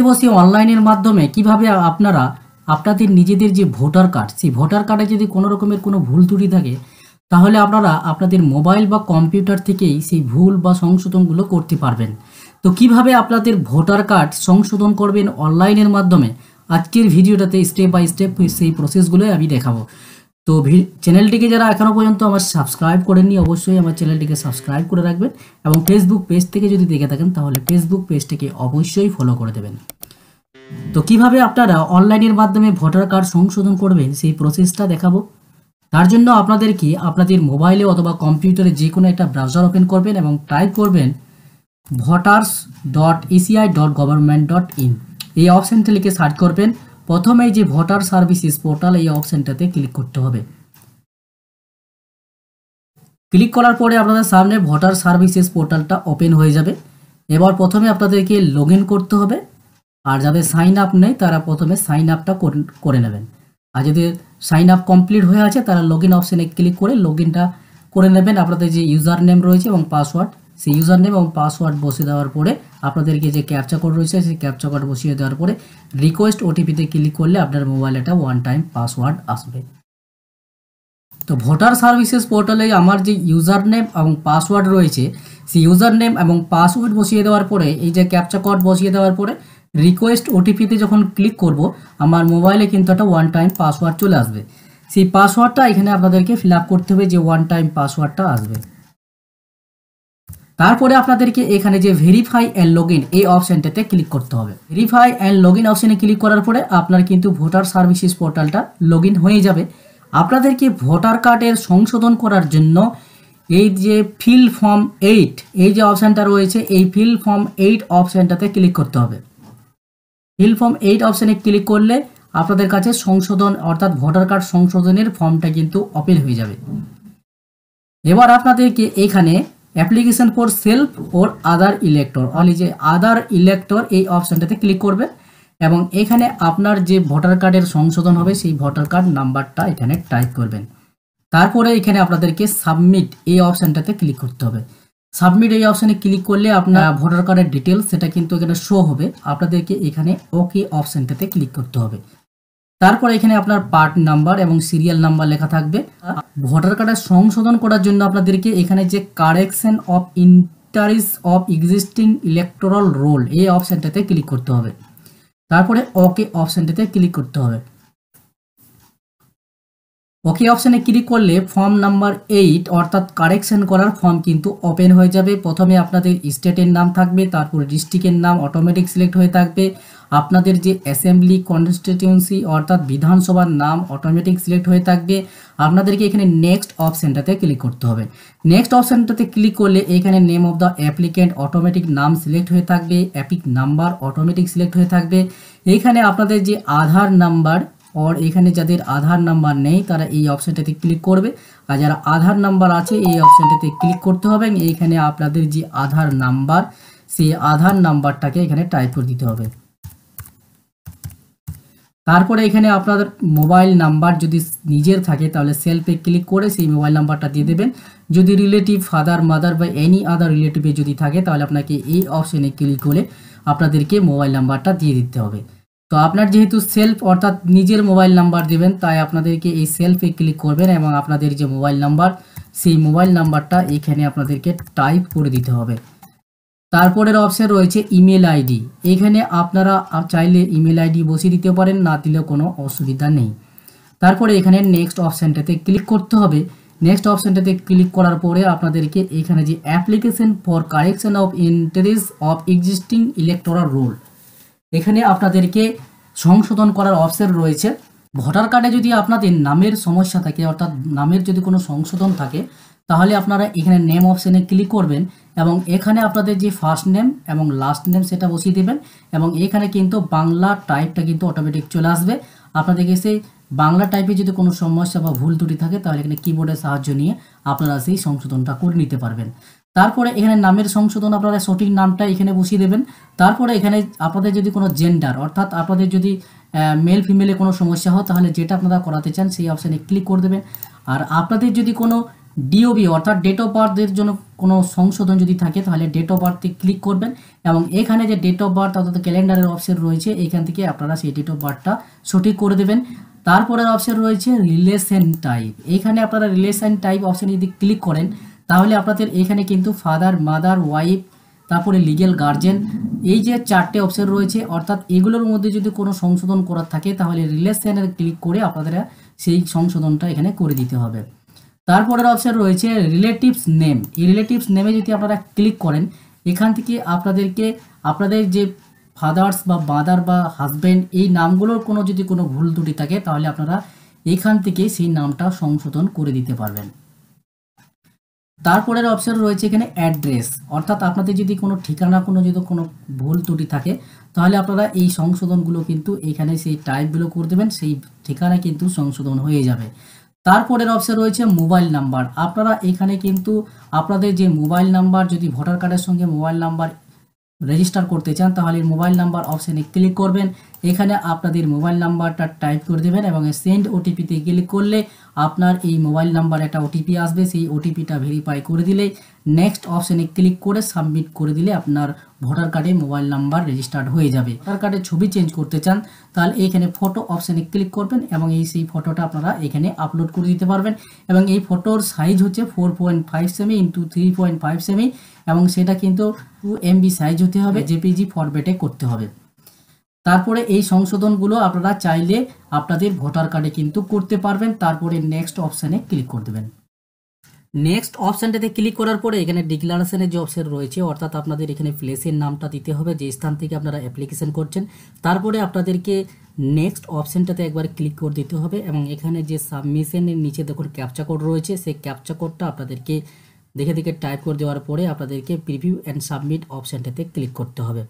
বসে অনলাইনের মাধ্যমে কিভাবে আপনারা আপনাদের নিজেদের যে ভোটার কার্ড, সেই ভোটার কার্ডে যদি কোনো রকমের কোনো ভুল ত্রুটি থাকে, তাহলে আপনারা আপনাদের মোবাইল বা কম্পিউটার থেকেই সেই ভুল বা সংশোধনগুলো করতে পারবেন। তো কিভাবে আপনাদের ভোটার কার্ড সংশোধন করবেন অনলাইনের মাধ্যমে, আজকের ভিডিওটাতে স্টেপ বাই স্টেপ সেই প্রসেসগুলোই আমি দেখাবো। তো চ্যানেলটিকে যারা এখনও পর্যন্ত আমার সাবস্ক্রাইব করেননি, অবশ্যই আমার চ্যানেলটিকে সাবস্ক্রাইব করে রাখবেন এবং ফেসবুক পেজ থেকে যদি দেখে থাকেন তাহলে ফেসবুক পেজটিকে অবশ্যই ফলো করে দেবেন। তো কিভাবে আপনারা অনলাইনের মাধ্যমে ভোটার কার্ড সংশোধন করবেন সেই প্রসেসটা দেখাবো। তার জন্য আপনাদেরকে আপনাদের মোবাইলে অথবা কম্পিউটারে যে কোনো একটা ব্রাউজার ওপেন করবেন এবং টাইপ করবেন voters.eci.government.in। এই অপশানটা লিখে সার্চ করবেন। প্রথমেই যে ভোটার সার্ভিসেস পোর্টাল, এই অপশানটাতে ক্লিক করতে হবে। ক্লিক করার পরে আপনাদের সামনে ভোটার সার্ভিসেস পোর্টালটা ওপেন হয়ে যাবে। এবার প্রথমে আপনাদেরকে লগ ইন করতে হবে, আর যাদের সাইন আপ নেই তারা প্রথমে সাইন আপটা করে নেবেন। আর যদি সাইন আপ কমপ্লিট হয়ে আছে তারা লগ ইন অপশানে ক্লিক করে লগ ইনটা করে নেবেন। আপনাদের যে ইউজার নেম রয়েছে এবং পাসওয়ার্ড, সেই ইউজার নেম এবং পাসওয়ার্ড বসিয়ে দেওয়ার পরে আপনাদেরকে যে ক্যাপচা কোড রয়েছে সেই ক্যাপচা কোড বসিয়ে দেওয়ার পরে রিকোয়েস্ট ওটিপিতে ক্লিক করলে আপনার মোবাইলে একটা ওয়ান টাইম পাসওয়ার্ড আসবে। তো ভোটার সার্ভিসেস পোর্টালে আমার যে ইউজার নেম এবং পাসওয়ার্ড রয়েছে, সেই ইউজার নেম এবং পাসওয়ার্ড বসিয়ে দেওয়ার পরে এই যে ক্যাপচা কোড বসিয়ে দেওয়ার পরে রিকোয়েস্ট ওটিপিতে যখন ক্লিক করব, আমার মোবাইলে কিন্তু একটা ওয়ান টাইম পাসওয়ার্ড চলে আসবে। সেই পাসওয়ার্ডটা এখানে আপনাদেরকে ফিল আপ করতে হবে, যে ওয়ান টাইম পাসওয়ার্ডটা আসবে। তারপরে আপনাদেরকে এখানে যে ভেরিফাই অ্যান্ড লগ ইন, এই অপশানটাতে ক্লিক করতে হবে। ভেরিফাই অ্যান্ড লগ ইন অপশানে ক্লিক করার পরে আপনার কিন্তু ভোটার সার্ভিসেস পোর্টালটা লগ ইন হয়ে যাবে। আপনাদেরকে ভোটার কার্ডের সংশোধন করার জন্য এই যে ফিল ফর্ম 8, এই যে অপশানটা রয়েছে, এই ফিল ফর্ম 8 অপশানটাতে ক্লিক করতে হবে। ফিল ফর্ম 8 অপশানে ক্লিক করলে আপনাদের কাছে সংশোধন অর্থাৎ ভোটার কার্ড সংশোধনের ফর্মটা কিন্তু ওপেন হয়ে যাবে। এবার আপনাদেরকে এখানে application for self or other elector, এই যে আদার ইলেক্টর এই অপশানটাতে ক্লিক করবে এবং এখানে আপনার যে ভোটার কার্ডের সংশোধন হবে সেই ভোটার কার্ড নাম্বারটা এখানে টাইপ করবেন। তারপরে এখানে আপনাদেরকে সাবমিট এই অপশানটাতে ক্লিক করতে হবে। সাবমিট এই অপশানে ক্লিক করলে আপনার ভোটার কার্ডের ডিটেলস সেটা কিন্তু এখানে শো হবে। আপনাদেরকে এখানে ওকে অপশানটাতে ক্লিক করতে হবে। তারপরে এখানে আপনার পার্ট নাম্বার এবং সিরিয়াল নাম্বার লেখা থাকবে। ভোটার কার্ডের সংশোধন করার জন্য আপনাদেরকে এখানে যে correction of entries of existing electoral roll, এই অপশানটাতে ক্লিক করতে হবে। তারপরে ওকে অপশানটাতে ক্লিক করতে হবে। ওকে অপশানে ক্লিক করলে ফর্ম নাম্বার 8 অর্থাৎ কারেকশন করার ফর্ম কিন্তু ওপেন হয়ে যাবে। প্রথমে আপনাদের স্টেটের নাম থাকবে, তারপরে ডিস্ট্রিক্টের নাম অটোমেটিক সিলেক্ট হয়ে থাকবে, আপনাদের যে অ্যাসেম্বলি কনস্টিটিউয়েন্সি অর্থাৎ বিধানসভার নাম অটোমেটিক সিলেক্ট হয়ে থাকবে। আপনাদেরকে এখানে নেক্সট অপশানটাতে ক্লিক করতে হবে। নেক্সট অপশানটাতে ক্লিক করলে এখানে name of the applicant automatic নাম সিলেক্ট হয়ে থাকবে, অ্যাপিক নাম্বার অটোমেটিক সিলেক্ট হয়ে থাকবে। এইখানে আপনাদের যে আধার নাম্বার এখানে যাদের আধার নাম্বার নেই তারা এই অপশানটাতে ক্লিক করবে, আর যারা আধার নাম্বার আছে এই অপশানটাতে ক্লিক করতে হবে। এইখানে আপনাদের যে আধার নাম্বার, সেই আধার নাম্বারটাকে এখানে টাইপ করে দিতে হবে। তারপরে এখানে আপনাদের মোবাইল নাম্বার যদি নিজের থাকে তাহলে সেলফে ক্লিক করে সেই মোবাইল নাম্বারটা দিয়ে দেবেন। যদি রিলেটিভ ফাদার মাদার বা এনি আদার রিলেটিভে যদি থাকে তাহলে আপনাকে এই অপশানে ক্লিক করে আপনাদেরকে মোবাইল নাম্বারটা দিয়ে দিতে হবে। তো আপনার যেহেতু সেলফ অর্থাৎ নিজের মোবাইল নাম্বার দেবেন, তাই আপনাদেরকে এই সেলফে ক্লিক করবেন এবং আপনাদের যে মোবাইল নাম্বার সেই মোবাইল নাম্বারটা এখানে আপনাদেরকে টাইপ করে দিতে হবে। তারপরের অপশান রয়েছে ইমেল আইডি। এখানে আপনারা চাইলে ইমেল আইডি বসিয়ে দিতে পারেন, না দিলেও কোনো অসুবিধা নেই। তারপরে এখানে নেক্সট অপশানটাতে ক্লিক করতে হবে। নেক্সট অপশানটাতে ক্লিক করার পরে আপনাদেরকে এখানে যে application for correction of entries of existing electoral roll, এখানে আপনাদেরকে সংশোধন করার অপশান রয়েছে। ভোটার কার্ডে যদি আপনাদের নামের সমস্যা থাকে অর্থাৎ নামের যদি কোনো সংশোধন থাকে তাহলে আপনারা এখানে নেম অপশানে ক্লিক করবেন এবং এখানে আপনাদের যে ফার্স্ট নেম এবং লাস্ট নেম সেটা বসিয়ে দেবেন এবং এখানে কিন্তু বাংলা টাইপটা কিন্তু অটোমেটিক চলে আসবে। আপনাদেরকে সেই বাংলা টাইপে যদি কোনো সমস্যা বা ভুল ত্রুটি থাকে তাহলে এখানে কিবোর্ডের সাহায্য নিয়ে আপনারা সেই সংশোধনটা করে নিতে পারবেন। তারপরে এখানে নামের সংশোধন আপনারা সঠিক নামটা এখানে বসিয়ে দেবেন। তারপরে এখানে আপনাদের যদি কোনো জেন্ডার অর্থাৎ আপনাদের যদি মেল ফিমেলে কোনো সমস্যা হয় তাহলে যেটা আপনারা করাতে চান সেই অপশানে ক্লিক করে দেবেন। আর আপনাদের যদি কোনো ডিওবি অর্থাৎ ডেট অফ বার্থের জন্য কোনো সংশোধন যদি থাকে তাহলে ডেট অফ বার্থে ক্লিক করবেন এবং এখানে যে ডেট অফ বার্থ অর্থাৎ ক্যালেন্ডারের অপশন রয়েছে এখান থেকে আপনারা সেই ডেট অফ বার্থটা সঠিক করে দেবেন। তারপরের অপশন রয়েছে রিলেশন টাইপ। এখানে আপনারা রিলেশন টাইপ অপশানে যদি ক্লিক করেন তাহলে আপনাদের এখানে কিন্তু ফাদার, মাদার, ওয়াইফ, তারপরে লিগেল গার্জেন, এই যে 4টে অপশন রয়েছে অর্থাৎ এগুলোর মধ্যে যদি কোনো সংশোধন করার থাকে তাহলে রিলেশনের ক্লিক করে আপনাদের সেই সংশোধনটা এখানে করে দিতে হবে। তারপরের অপশন রয়েছে রিলেটিভস নেম। এই রিলেটিভস নেমে যদি আপনারা ক্লিক করেন এখান থেকে আপনাদেরকে আপনাদের যে ফাদার্স বা মাদার বা হাজব্যান্ড এই নামগুলোর যদি কোনো ভুল ত্রুটি থাকে তাহলে আপনারা এখান থেকে সেই নামটা সংশোধন করে দিতে পারবেন। তারপরের অপশন রয়েছে এখানে অ্যাড্রেস, অর্থাৎ আপনাদের যদি কোনো ঠিকানা যদি কোনো ভুল ত্রুটি থাকে তাহলে আপনারা এই সংশোধনগুলো কিন্তু এখানে সেই টাইপগুলো করে দেবেন, সেই ঠিকানা কিন্তু সংশোধন হয়ে যাবে। তারপরের অপশন রয়েছে মোবাইল নাম্বার। আপনারা এখানে কিন্তু আপনাদের যে মোবাইল নাম্বার যদি ভোটার কার্ডের সঙ্গে মোবাইল নাম্বার রেজিস্টার করতে চান তাহলে মোবাইল নাম্বার অপশানে ক্লিক করবেন, এখানে আপনাদের মোবাইল নাম্বারটা টাইপ করে দেবেন এবং সেন্ড ওটিপিতে ক্লিক করলে আপনার এই মোবাইল নাম্বার একটা ওটিপি আসবে, সেই ওটিপিটা ভেরিফাই করে দিলে নেক্সট অপশানে ক্লিক করে সাবমিট করে দিলে আপনার ভোটার কার্ডে মোবাইল নাম্বার রেজিস্টার্ড হয়ে যাবে। ভোটার কার্ডের ছবি চেঞ্জ করতে চান তাহলে এখানে ফটো অপশানে ক্লিক করবেন এবং সেই ফটোটা আপনারা এখানে আপলোড করে দিতে পারবেন এবং এই ফটোর সাইজ হচ্ছে 4.5 সেমি ইন্টু 3.5 সেমি এবং সেটা কিন্তু 2 MB সাইজ হতে হবে, জেপিজি ফরম্যাটে করতে হবে। তারপরে এই সংশোধনগুলো আপনারা চাইলে আপনাদের ভোটার কার্ডে কিন্তু করতে পারবেন। তারপরে নেক্সট অপশানে ক্লিক করে দেবেন। নেক্সট অপশানটাতে ক্লিক করার পরে এখানে ডিক্লারেশনের যে অপশন রয়েছে অর্থাৎ আপনাদের এখানে প্লেসের নামটা দিতে হবে যে স্থান থেকে আপনারা অ্যাপ্লিকেশন করছেন। তারপরে আপনাদেরকে নেক্সট অপশানটাতে একবার ক্লিক করে দিতে হবে এবং এখানে যে সাবমিশনের নিচে দেখুন ক্যাপচা কোড রয়েছে সেই ক্যাপচা কোডটা আপনাদেরকে দেখে টাইপ করে দেওয়ার পরে আপনাদেরকে প্রিভিউ অ্যান্ড সাবমিট অপশানটাতে ক্লিক করতে হবে।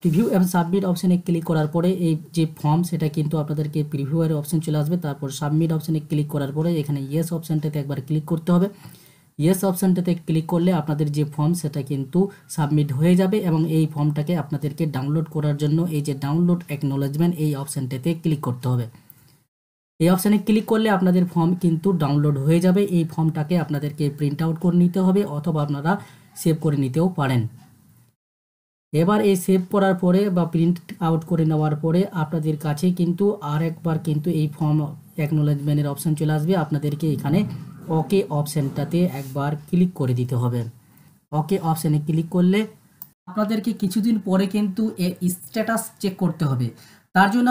প্রিভিউ এবং সাবমিট অপশানে ক্লিক করার পরে এই যে ফর্ম সেটা কিন্তু আপনাদেরকে প্রিভিউয়ের অপশান চলে আসবে। তারপর সাবমিট অপশানে ক্লিক করার পরে এখানে ইয়েস অপশানটাতে একবার ক্লিক করতে হবে। ইয়েস অপশানটাতে ক্লিক করলে আপনাদের যে ফর্ম সেটা কিন্তু সাবমিট হয়ে যাবে এবং এই ফর্মটাকে আপনাদেরকে ডাউনলোড করার জন্য এই যে ডাউনলোড অ্যাকনোলেজমেন্ট এই অপশানটাতে ক্লিক করতে হবে। এই অপশানে ক্লিক করলে আপনাদের ফর্ম কিন্তু ডাউনলোড হয়ে যাবে। এই ফর্মটাকে আপনাদেরকে প্রিন্ট আউট করে নিতে হবে অথবা আপনারা সেভ করে নিতেও পারেন। এবার এই সেভ করার পরে বা প্রিন্ট আউট করে নেওয়ার পরে আপনাদের কাছে কিন্তু আরেকবার কিন্তু এই ফর্ম অ্যাকনোলেজমেন্টের অপশান চলে আসবে। আপনাদেরকে এখানে ওকে অপশানটাতে একবার ক্লিক করে দিতে হবে। ওকে অপশানে ক্লিক করলে আপনাদেরকে কিছুদিন পরে কিন্তু এর স্ট্যাটাস চেক করতে হবে। তার জন্য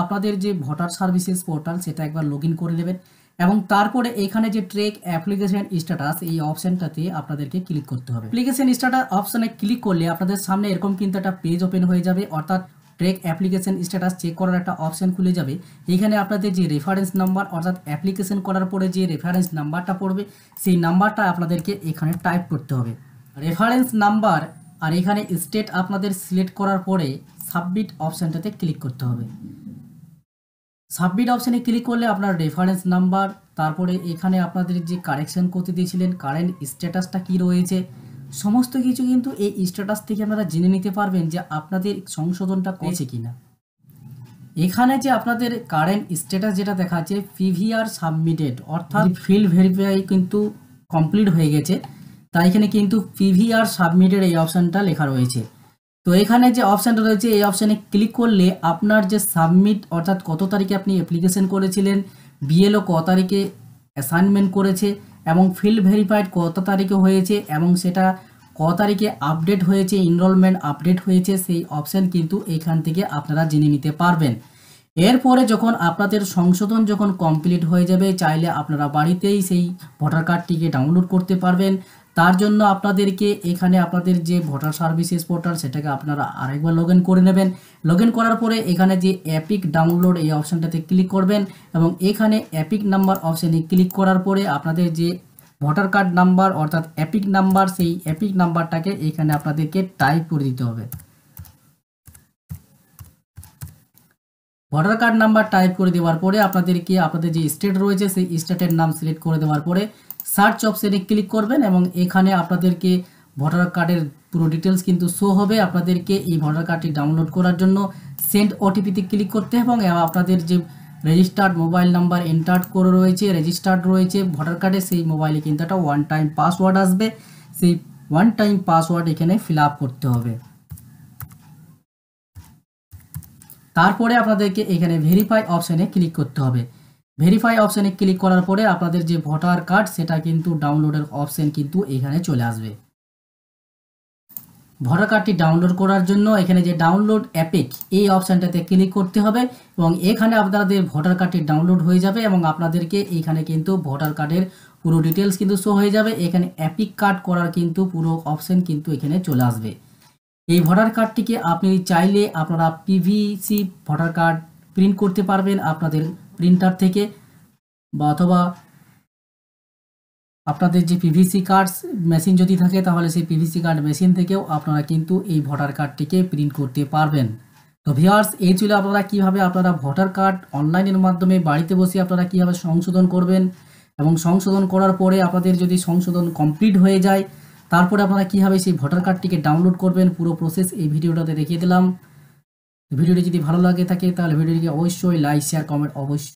আপনাদের যে ভোটার সার্ভিসেস পোর্টাল সেটা একবার লগ ইন করে নেবেন এবং তারপরে এখানে যে ট্রেক অ্যাপ্লিকেশন স্ট্যাটাস এই অপশানটাতে আপনাদেরকে ক্লিক করতে হবে। অ্যাপ্লিকেশন স্ট্যাটাস অপশানে ক্লিক করলে আপনাদের সামনে এরকম কিন্তু একটা পেজ ওপেন হয়ে যাবে অর্থাৎ ট্রেক অ্যাপ্লিকেশন স্ট্যাটাস চেক করার একটা অপশান খুলে যাবে। এখানে আপনাদের যে রেফারেন্স নাম্বার অর্থাৎ অ্যাপ্লিকেশন করার পরে যে রেফারেন্স নাম্বারটা পড়বে সেই নাম্বারটা আপনাদেরকে এখানে টাইপ করতে হবে। রেফারেন্স নাম্বার আর এখানে স্টেট আপনাদের সিলেক্ট করার পরে সাবমিট অপশানটাতে ক্লিক করতে হবে। সাবমিট অপশানে ক্লিক করলে আপনার রেফারেন্স নাম্বার তারপরে এখানে আপনাদের যে কারেকশন করতে দিয়েছিলেন কারেন্ট স্ট্যাটাসটা কি রয়েছে সমস্ত কিছু কিন্তু এই স্ট্যাটাস থেকে আপনারা জেনে নিতে পারবেন যে আপনাদের সংশোধনটা করেছে কিনা। এখানে যে আপনাদের কারেন্ট স্ট্যাটাস যেটা দেখাচ্ছে পিভিআর সাবমিটেড অর্থাৎ ফিল্ড ভেরিফাই কিন্তু কমপ্লিট হয়ে গেছে, তাই এখানে কিন্তু পিভিআর সাবমিটেড এই অপশানটা লেখা রয়েছে। তো এখানে যে অপশানটা রয়েছে এই অপশানে ক্লিক করলে আপনার যে সাবমিট অর্থাৎ কত তারিখে আপনি অ্যাপ্লিকেশন করেছিলেন, বিএলও কত তারিখে অ্যাসাইনমেন্ট করেছে এবং ফিল্ড ভেরিফাইড কত তারিখে হয়েছে এবং সেটা কত তারিখে আপডেট হয়েছে, এনরোলমেন্ট আপডেট হয়েছে সেই অপশান কিন্তু এখান থেকে আপনারা জেনে নিতে পারবেন। এরপরে যখন আপনাদের সংশোধন যখন কমপ্লিট হয়ে যাবে চাইলে আপনারা বাড়িতেই সেই ভোটার কার্ডটিকে ডাউনলোড করতে পারবেন। তার জন্য আপনাদেরকে এখানে আপনাদের যে ভোটার সার্ভিসেস পোর্টাল সেটাকে আপনারা আরেকবার লগ ইন করে নেবেন। লগ ইন করার পরে এখানে যে এপিক ডাউনলোড এই অপশানটাতে ক্লিক করবেন এবং এখানে এপিক নাম্বার অপশানে ক্লিক করার পরে আপনাদের যে ভোটার কার্ড নাম্বার অর্থাৎ এপিক নাম্বার সেই এপিক নাম্বারটাকে এখানে আপনাদেরকে টাইপ করে দিতে হবে। ভোটার কার্ড নাম্বার টাইপ করে দেওয়ার পরে আপনাদেরকে আপনাদের যে স্টেট রয়েছে সেই স্টেটের নাম সিলেক্ট করে দেওয়ার পরে সার্চ অপশানে ক্লিক করবেন এবং এখানে আপনাদেরকে ভোটার কার্ডের পুরো ডিটেলস কিন্তু শো হবে। আপনাদেরকে এই ভোটার কার্ডটি ডাউনলোড করার জন্য সেন্ড ওটিপিতে ক্লিক করতে হবে এবং আপনাদের যে রেজিস্টার্ড মোবাইল নাম্বার এন্টার করে রয়েছে, রেজিস্টার্ড রয়েছে ভোটার কার্ডে, সেই মোবাইলে কিন্তু একটা ওয়ান টাইম পাসওয়ার্ড আসবে, সেই ওয়ান টাইম পাসওয়ার্ড এখানে ফিল আপ করতে হবে। তারপরে আপনাদেরকে এখানে ভেরিফাই অপশানে ক্লিক করতে হবে। ভেরিফাই অপশানে ক্লিক করার পরে আপনাদের যে ভোটার কার্ড সেটা কিন্তু ডাউনলোডের অপশান কিন্তু এখানে চলে আসবে। ভোটার কার্ডটি ডাউনলোড করার জন্য এখানে যে ডাউনলোড অ্যাপিক এই অপশানটাতে ক্লিক করতে হবে এবং এখানে আপনাদের ভোটার কার্ডটি ডাউনলোড হয়ে যাবে এবং আপনাদেরকে এইখানে কিন্তু ভোটার কার্ডের পুরো ডিটেলস কিন্তু শো হয়ে যাবে। এখানে অ্যাপিক কার্ড করার কিন্তু পুরো অপশান কিন্তু এখানে চলে আসবে। এই ভোটার কার্ডটিকে আপনি চাইলে আপনারা পিভিসি ভোটার কার্ড প্রিন্ট করতে পারবেন আপনাদের প্রিন্টার থেকে, বা অথবা আপনাদের যে পিভিসি কার্ড মেশিন যদি থাকে তাহলে সেই পিভিসি কার্ড মেশিন থেকেও আপনারা কিন্তু এই ভোটার কার্ডটিকে প্রিন্ট করতে পারবেন। তো ভিউয়ার্স, এই ছিল আপনারা কিভাবে আপনারা ভোটার কার্ড অনলাইনের মাধ্যমে বাড়িতে বসে আপনারা কিভাবে সংশোধন করবেন এবং সংশোধন করার পরে আপনাদের যদি সংশোধন কমপ্লিট হয়ে যায় তারপরে আপনারা কিভাবে সেই ভোটার কার্ডটিকে ডাউনলোড করবেন পুরো প্রসেস এই ভিডিওটাতে দেখিয়ে দিলাম। ভিডিওটি যদি ভালো লাগে থাকে তাহলে ভিডিওটিকে অবশ্যই লাইক শেয়ার কমেন্ট অবশ্যই